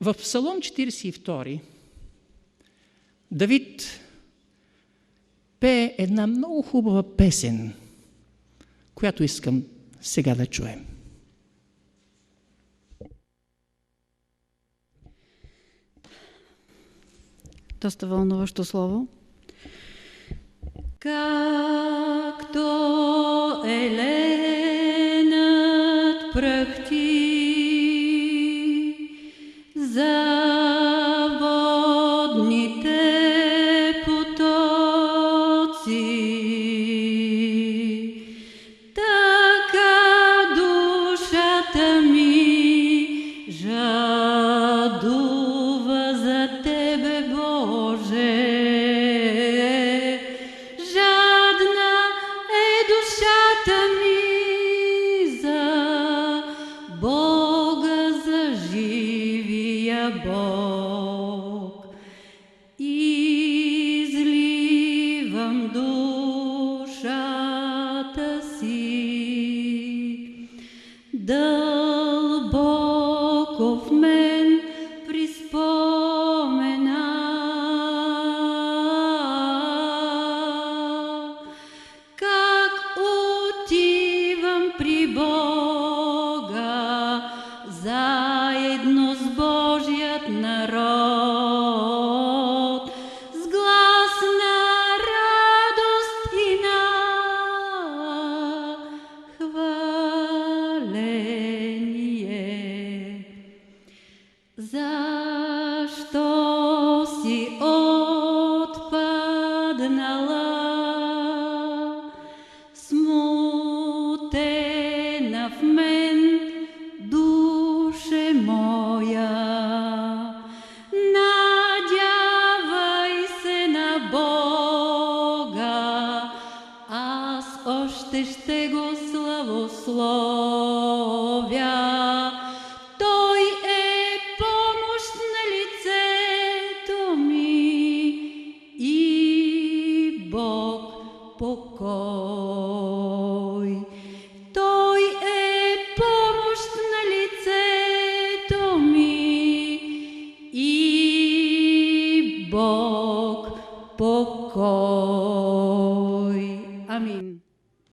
В Псалом 42 Давид пее една много хубава песен, която искам сега да чуем. Доста вълнуващо слово. Както еленът пръхти за водните потоци, така душата ми жадува за Тебе, Боже. Жадна е душата ми за Бога, за живия Бог. Изливам душата си дълбоко в мен при спомена. Как отивам при Бога заедно с Божият народ, с глас на радост и на хваление. Защо си отпаднала, смутена в мен, душе моя? Надявай се на Бога, аз още ще го славословя. Той е помощ на лицето ми и Бог покой.